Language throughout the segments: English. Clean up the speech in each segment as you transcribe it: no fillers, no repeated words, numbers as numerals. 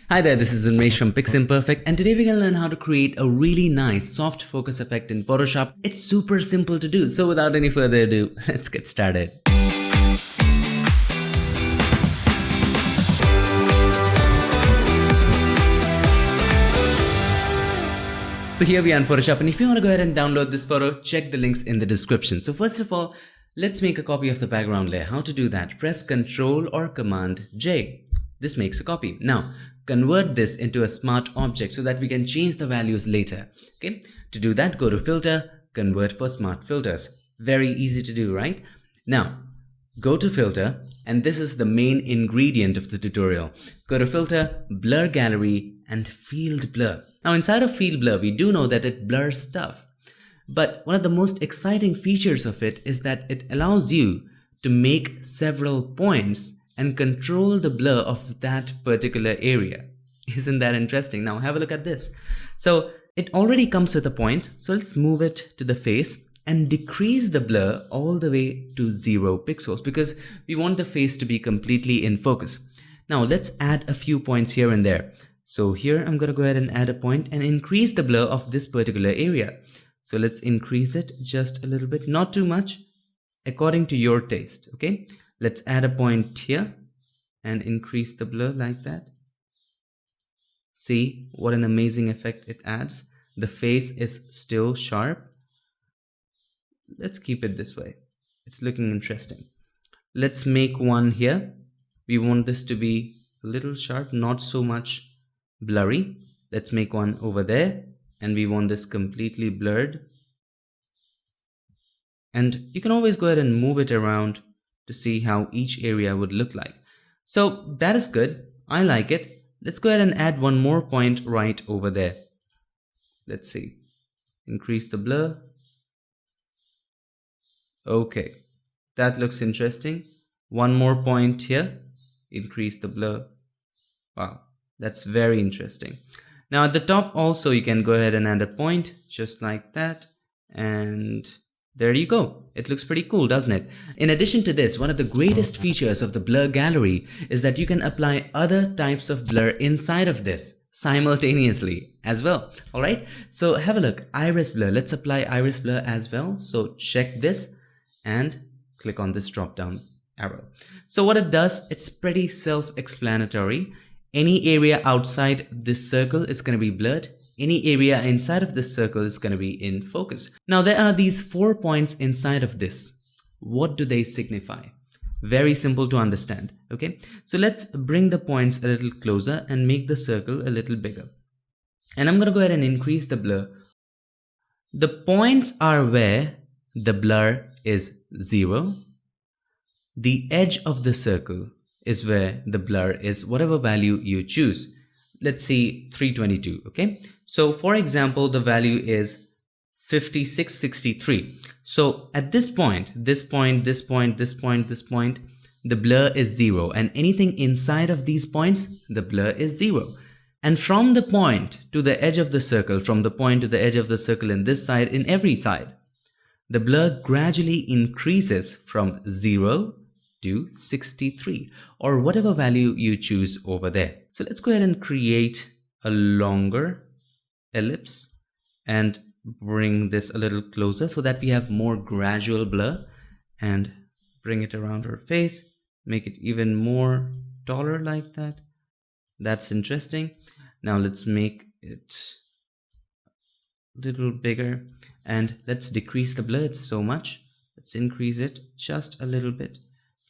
Hi there, this is Ramesh from PiXimperfect, and today we're going to learn how to create a really nice soft focus effect in Photoshop. It's super simple to do, so without any further ado, let's get started. So here we are in Photoshop, and if you want to go ahead and download this photo, check the links in the description. So first of all, let's make a copy of the background layer. How to do that? Press Ctrl or Command J. This makes a copy. Now, convert this into a smart object so that we can change the values later. Okay. To do that, go to Filter, Convert for Smart Filters. Very easy to do, right? Now, go to Filter, and this is the main ingredient of the tutorial. Go to Filter, Blur Gallery, and Field Blur. Now, inside of Field Blur, we do know that it blurs stuff. But one of the most exciting features of it is that it allows you to make several points and control the blur of that particular area. Isn't that interesting? Now have a look at this. So it already comes with a point. So let's move it to the face and decrease the blur all the way to 0 pixels because we want the face to be completely in focus. Now let's add a few points here and there. So here I'm going to go ahead and add a point and increase the blur of this particular area. So let's increase it just a little bit, not too much, according to your taste. Okay. Let's add a point here and increase the blur like that. See what an amazing effect it adds. The face is still sharp. Let's keep it this way. It's looking interesting. Let's make one here. We want this to be a little sharp, not so much blurry. Let's make one over there, and we want this completely blurred. And you can always go ahead and move it around to see how each area would look like. So that is good. I like it. Let's go ahead and add one more point right over there. Let's see. Increase the blur. Okay, that looks interesting. One more point here. Increase the blur. Wow, that's very interesting. Now at the top also you can go ahead and add a point just like that, and there you go. It looks pretty cool, doesn't it? In addition to this, one of the greatest features of the blur gallery is that you can apply other types of blur inside of this simultaneously as well. All right, so have a look. Iris blur. Let's apply iris blur as well. So check this and click on this drop down arrow. So what it does, it's pretty self-explanatory. Any area outside this circle is going to be blurred. Any area inside of this circle is going to be in focus. Now there are these 4 points inside of this. What do they signify? Very simple to understand. Okay, so let's bring the points a little closer and make the circle a little bigger. And I'm going to go ahead and increase the blur. The points are where the blur is 0. The edge of the circle is where the blur is whatever value you choose. Let's see 322. Okay, so for example, the value is 5663. So at this point, the blur is 0, and anything inside of these points, the blur is 0. And from the point to the edge of the circle, from the point to the edge of the circle in this side, in every side, the blur gradually increases from 0 to 63 or whatever value you choose over there. So let's go ahead and create a longer ellipse and bring this a little closer so that we have more gradual blur, and bring it around her face, make it even more taller like that. That's interesting. Now let's make it a little bigger and let's decrease the blur. It's so much. Let's increase it just a little bit.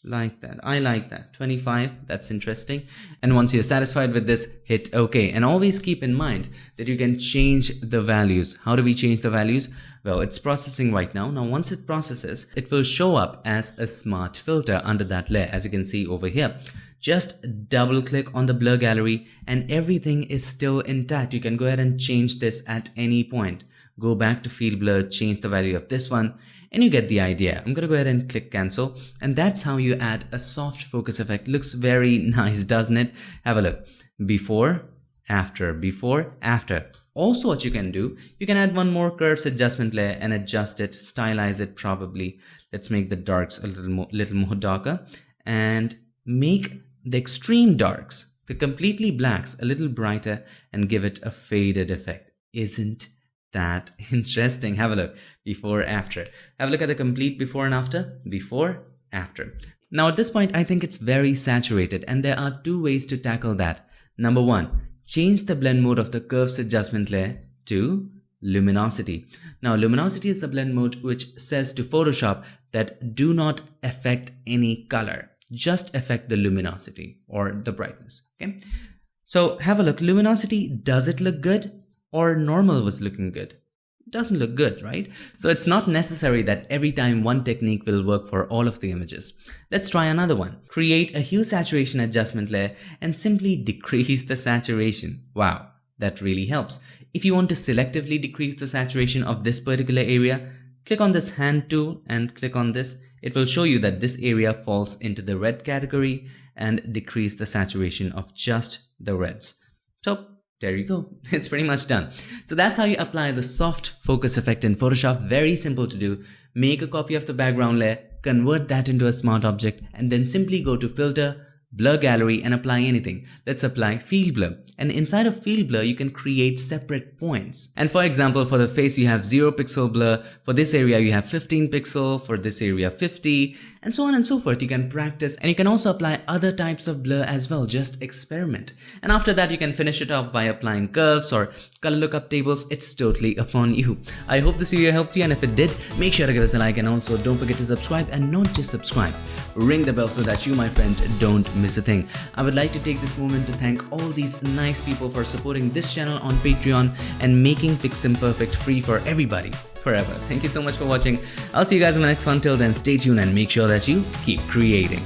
Like that. I like that. 25. That's interesting. And once you're satisfied with this, hit OK. And always keep in mind that you can change the values. How do we change the values? Well, it's processing right now. Now, once it processes, it will show up as a smart filter under that layer, as you can see over here. Just double click on the blur gallery and everything is still intact. You can go ahead and change this at any point. Go back to field blur, change the value of this one, and you get the idea. I'm gonna go ahead and click cancel, and that's how you add a soft focus effect. Looks very nice, doesn't it? Have a look. Before, after, before, after. Also what you can do, you can add one more curves adjustment layer and adjust it, stylize it probably. Let's make the darks a little more darker and make the extreme darks the completely blacks a little brighter and give it a faded effect. Isn't that interesting? Have a look. Before, after. Have a look at the complete before and after. Before, after. Now at this point, I think it's very saturated, and there are two ways to tackle that. Number one, change the blend mode of the curves adjustment layer to luminosity. Now luminosity is a blend mode which says to Photoshop that do not affect any color, just affect the luminosity or the brightness. Okay, so have a look. Luminosity, does it look good? Or normal was looking good? Doesn't look good, right? So it's not necessary that every time one technique will work for all of the images. Let's try another one. Create a hue saturation adjustment layer and simply decrease the saturation. Wow, that really helps. If you want to selectively decrease the saturation of this particular area, click on this hand tool and click on this. It will show you that this area falls into the red category, and decrease the saturation of just the reds. So there you go. It's pretty much done. So that's how you apply the soft focus effect in Photoshop. Very simple to do. Make a copy of the background layer, convert that into a smart object, and then simply go to Filter, Blur Gallery and apply anything. Let's apply Field Blur. And inside of Field Blur, you can create separate points. And for example, for the face, you have 0 pixel blur. For this area, you have 15 pixel. For this area, 50. And so on and so forth. You can practice, and you can also apply other types of blur as well. Just experiment. And after that, you can finish it off by applying curves or color lookup tables. It's totally upon you. I hope this video helped you, and if it did, make sure to give us a like, and also don't forget to subscribe, and not just subscribe. Ring the bell so that you, my friend, don't miss a thing. I would like to take this moment to thank all these nice people for supporting this channel on Patreon and making PiXimperfect free for everybody forever. Thank you so much for watching. I'll see you guys in the next one. Till then, stay tuned and make sure that you keep creating.